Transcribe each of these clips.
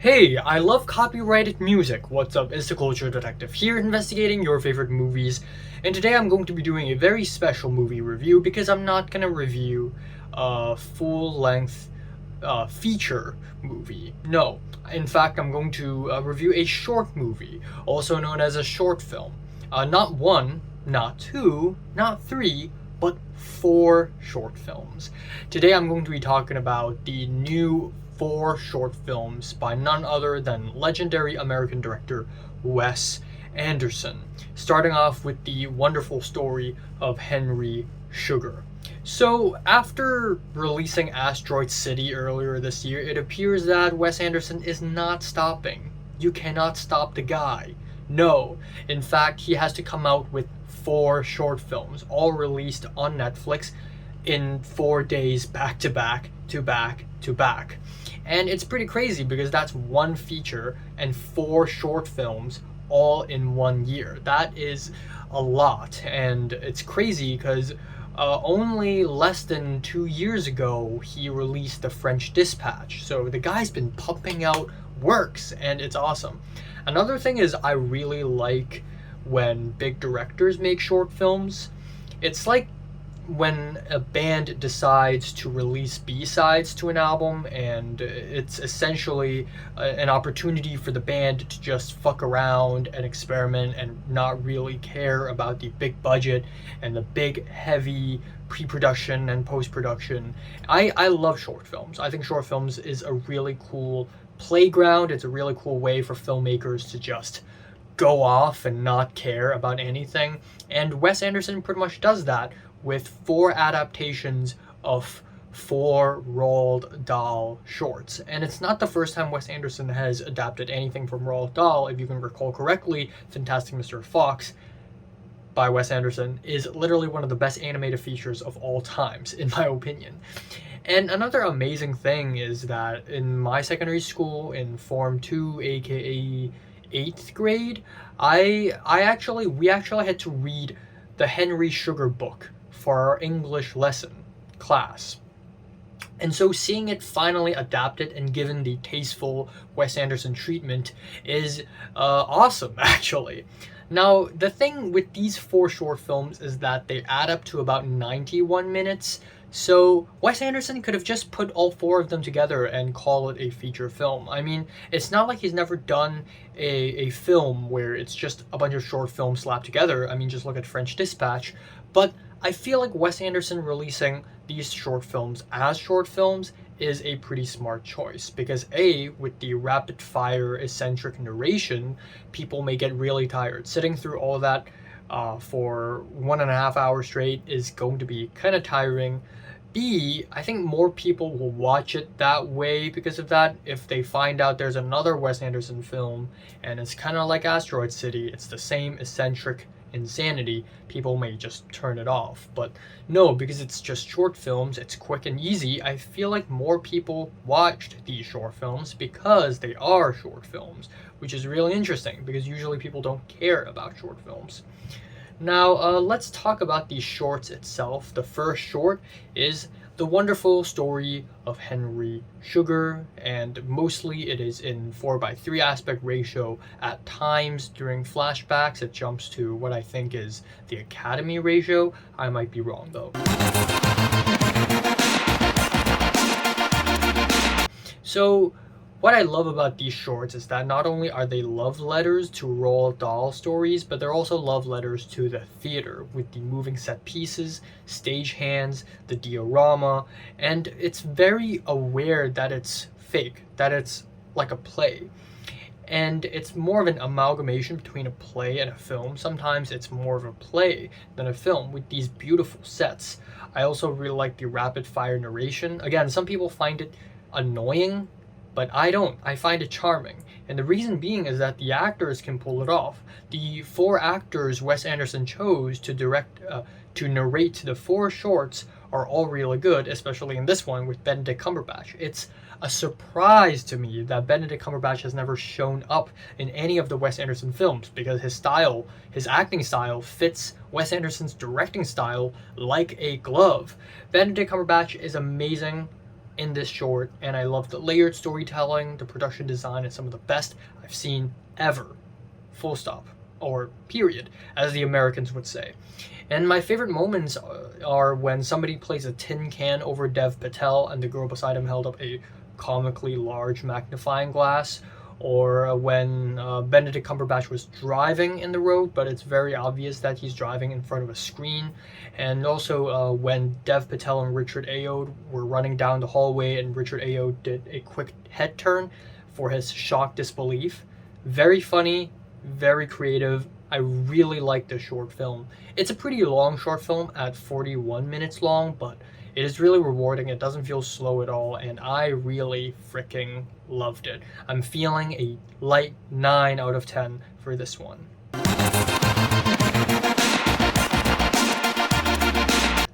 Hey, I love copyrighted music. What's up? It's the Culture Detective here, investigating your favorite movies. And today I'm going to be doing a very special movie review because I'm not going to review a full-length feature movie. No, in fact, I'm going to review a short movie, also known as a short film. Not one, not two, not three, but four short films. Today I'm going to be talking about the new four short films by none other than legendary American director Wes Anderson, starting off with the wonderful story of Henry Sugar. So, after releasing Asteroid City earlier this year, it appears that Wes Anderson is not stopping. You cannot stop the guy. No, in fact, he has to come out with four short films, all released on Netflix in 4 days back to back to back to back. And it's pretty crazy because that's one feature and four short films all in 1 year. That is a lot, and it's crazy because only less than 2 years ago he released The French Dispatch. So the guy's been pumping out works, and it's awesome. Another thing is I really like when big directors make short films. It's like when a band decides to release B-sides to an album, and it's essentially an opportunity for the band to just fuck around and experiment and not really care about the big budget and the big heavy pre-production and post-production. I love short films. I think short films is a really cool playground. It's a really cool way for filmmakers to just go off and not care about anything, and Wes Anderson pretty much does that with four adaptations of four Roald Dahl shorts. And it's not the first time Wes Anderson has adapted anything from Roald Dahl. If you can recall correctly, Fantastic Mr. Fox by Wes Anderson is literally one of the best animated features of all times, in my opinion. And another amazing thing is that in my secondary school, in Form 2, aka 8th grade, we actually had to read the Henry Sugar book for our English lesson class. And so seeing it finally adapted and given the tasteful Wes Anderson treatment is awesome, actually. Now, the thing with these four short films is that they add up to about 91 minutes, so Wes Anderson could have just put all four of them together and call it a feature film. I mean, it's not like he's never done a film where it's just a bunch of short films slapped together. I mean, just look at French Dispatch. But I feel like Wes Anderson releasing these short films as short films is a pretty smart choice because A, with the rapid fire eccentric narration, people may get really tired. Sitting through all that for 1.5 hours straight is going to be kind of tiring. B, I think more people will watch it that way because of that. If they find out there's another Wes Anderson film and it's kind of like Asteroid City, it's the same eccentric insanity, people may just turn it off. But no, because it's just short films, it's quick and easy, I feel like more people watched these short films because they are short films, which is really interesting because usually people don't care about short films. Now, let's talk about the shorts itself. The first short is the wonderful story of Henry Sugar, and mostly it is in 4:3 aspect ratio. At times during flashbacks, it jumps to what I think is the Academy ratio. I might be wrong though. So, what I love about these shorts is that not only are they love letters to Roald Dahl stories, but they're also love letters to the theater with the moving set pieces, stagehands, the diorama, and it's very aware that it's fake, that it's like a play. And it's more of an amalgamation between a play and a film. Sometimes it's more of a play than a film with these beautiful sets. I also really like the rapid fire narration. Again, some people find it annoying, but I don't. I find it charming. And the reason being is that the actors can pull it off. The four actors Wes Anderson chose to narrate the four shorts are all really good, especially in this one with Benedict Cumberbatch. It's a surprise to me that Benedict Cumberbatch has never shown up in any of the Wes Anderson films because his acting style fits Wes Anderson's directing style like a glove. Benedict Cumberbatch is amazing. in this short, and I love the layered storytelling, the production design, and some of the best I've seen ever. Full stop. Or period, as the Americans would say. And my favorite moments are when somebody plays a tin can over Dev Patel and the girl beside him held up a comically large magnifying glass, or when Benedict Cumberbatch was driving in the road, but it's very obvious that he's driving in front of a screen, and also when Dev Patel and Richard Ayoade were running down the hallway and Richard Ayoade did a quick head turn for his shocked disbelief. Very funny, very creative. I really like this short film. It's a pretty long short film at 41 minutes long, but it is really rewarding. It doesn't feel slow at all, and I really freaking loved it. I'm feeling a light 9 out of 10 for this one.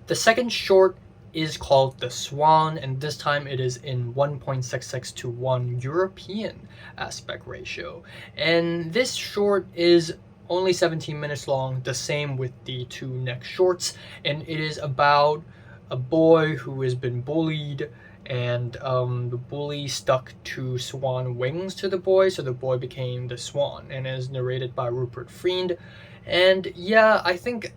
The second short is called The Swan, and this time it is in 1.66 to 1 European aspect ratio. And this short is only 17 minutes long, the same with the two next shorts, and it is about a boy who has been bullied, and the bully stuck two swan wings to the boy, so the boy became the swan, and is narrated by Rupert Friend. And yeah, I think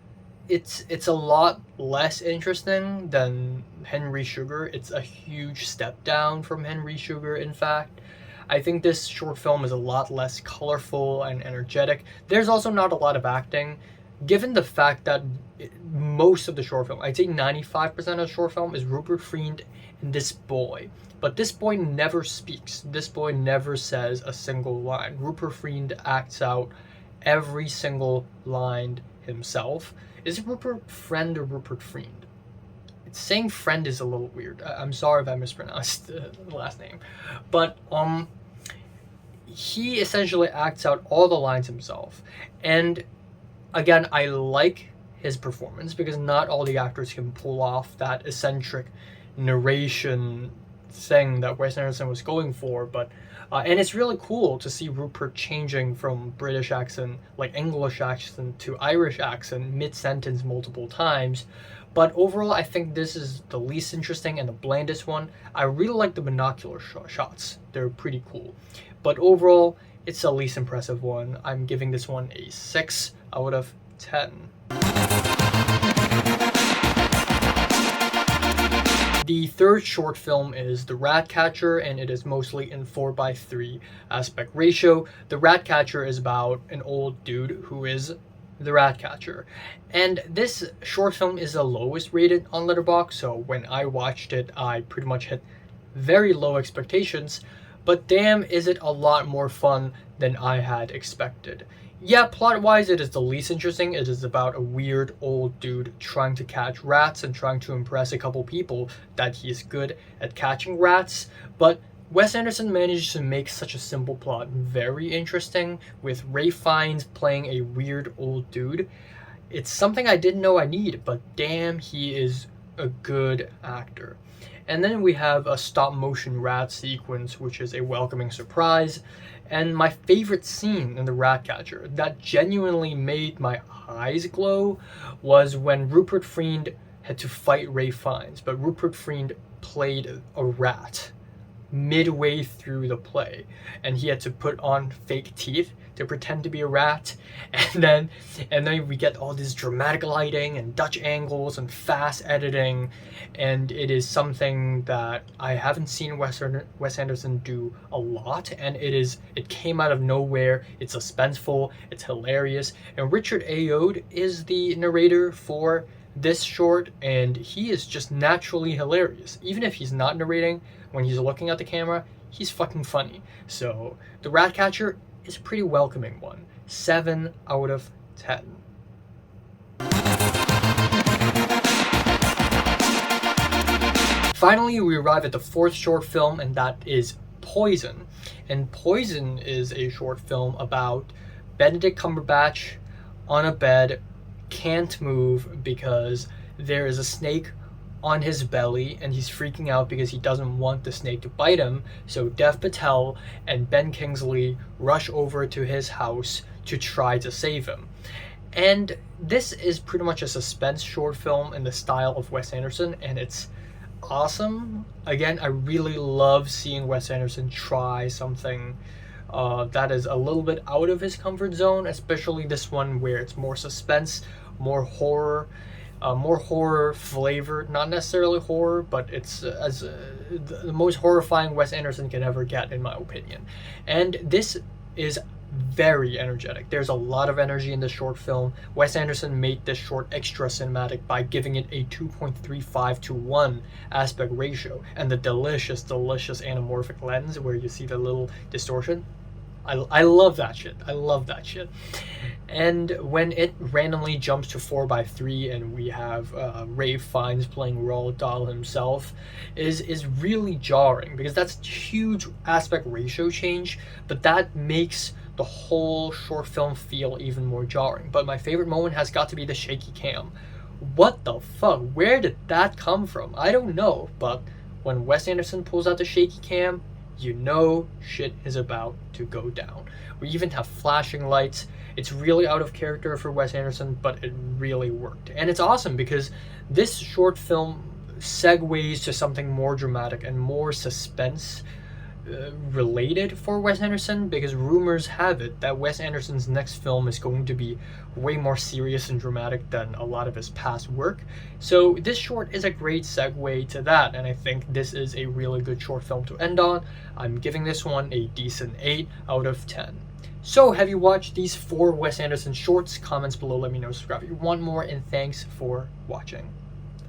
it's a lot less interesting than Henry Sugar. It's a huge step down from Henry Sugar, in fact. I think this short film is a lot less colorful and energetic. There's also not a lot of acting, given the fact that most of the short film, I'd say 95% of the short film, is Rupert Friend and this boy. But this boy never speaks. This boy never says a single line. Rupert Friend acts out every single line himself. Is it Rupert Friend or Rupert Friend? Saying friend is a little weird. I'm sorry if I mispronounced the last name. But he essentially acts out all the lines himself. And again, I like his performance because not all the actors can pull off that eccentric narration thing that Wes Anderson was going for, but and it's really cool to see Rupert changing from British accent, like English accent, to Irish accent mid-sentence multiple times. But overall, I think this is the least interesting and the blandest one. I really like the binocular shots. They're pretty cool. But overall, it's the least impressive one. I'm giving this one a 6 out of 10. The third short film is The Ratcatcher, and it is mostly in 4:3 aspect ratio. The Ratcatcher is about an old dude who is the Ratcatcher. And this short film is the lowest rated on Letterboxd, so when I watched it, I pretty much hit very low expectations, but damn is it a lot more fun than I had expected. Yeah, plot-wise, it is the least interesting. It is about a weird old dude trying to catch rats and trying to impress a couple people that he is good at catching rats, but Wes Anderson managed to make such a simple plot very interesting, with Ralph Fiennes playing a weird old dude. It's something I didn't know I needed, but damn, he is a good actor. And then we have a stop-motion rat sequence, which is a welcoming surprise. And my favorite scene in The Ratcatcher that genuinely made my eyes glow was when Rupert Friend had to fight Ralph Fiennes, but Rupert Friend played a rat midway through the play, and he had to put on fake teeth to pretend to be a rat, and then we get all this dramatic lighting and Dutch angles and fast editing, and it is something that I haven't seen Wes Anderson do a lot, and it came out of nowhere. It's suspenseful, it's hilarious, and Richard Ayoade is the narrator for this short, and he is just naturally hilarious. Even if he's not narrating, when he's looking at the camera, he's fucking funny. So The Ratcatcher is a pretty welcoming one. 7 out of 10. Finally, we arrive at the fourth short film, and that is Poison. And Poison is a short film about Benedict Cumberbatch on a bed, can't move because there is a snake on his belly, and he's freaking out because he doesn't want the snake to bite him. So Dev Patel and Ben Kingsley rush over to his house to try to save him. And this is pretty much a suspense short film in the style of Wes Anderson, and it's awesome. Again, I really love seeing Wes Anderson try something that is a little bit out of his comfort zone, especially this one where it's more suspense, more horror flavored. Not necessarily horror, but it's the most horrifying Wes Anderson can ever get, in my opinion. And this is very energetic. There's a lot of energy in this short film. Wes Anderson made this short extra cinematic by giving it a 2.35 to 1 aspect ratio and the delicious, delicious anamorphic lens where you see the little distortion. I love that shit. I love that shit. And when it randomly jumps to 4:3 and we have Ralph Fiennes playing Roald Dahl himself is really jarring because that's huge aspect ratio change, but that makes the whole short film feel even more jarring. But my favorite moment has got to be the shaky cam. What the fuck? Where did that come from? I don't know, but when Wes Anderson pulls out the shaky cam, you know shit is about to go down. We even have flashing lights. It's really out of character for Wes Anderson, but it really worked. And it's awesome because this short film segues to something more dramatic and more suspense related for Wes Anderson, because rumors have it that Wes Anderson's next film is going to be way more serious and dramatic than a lot of his past work. So this short is a great segue to that, and I think this is a really good short film to end on. I'm giving this one a decent 8 out of 10. So have you watched these 4 Wes Anderson shorts? Comments below, let me know, subscribe if you want more, and thanks for watching.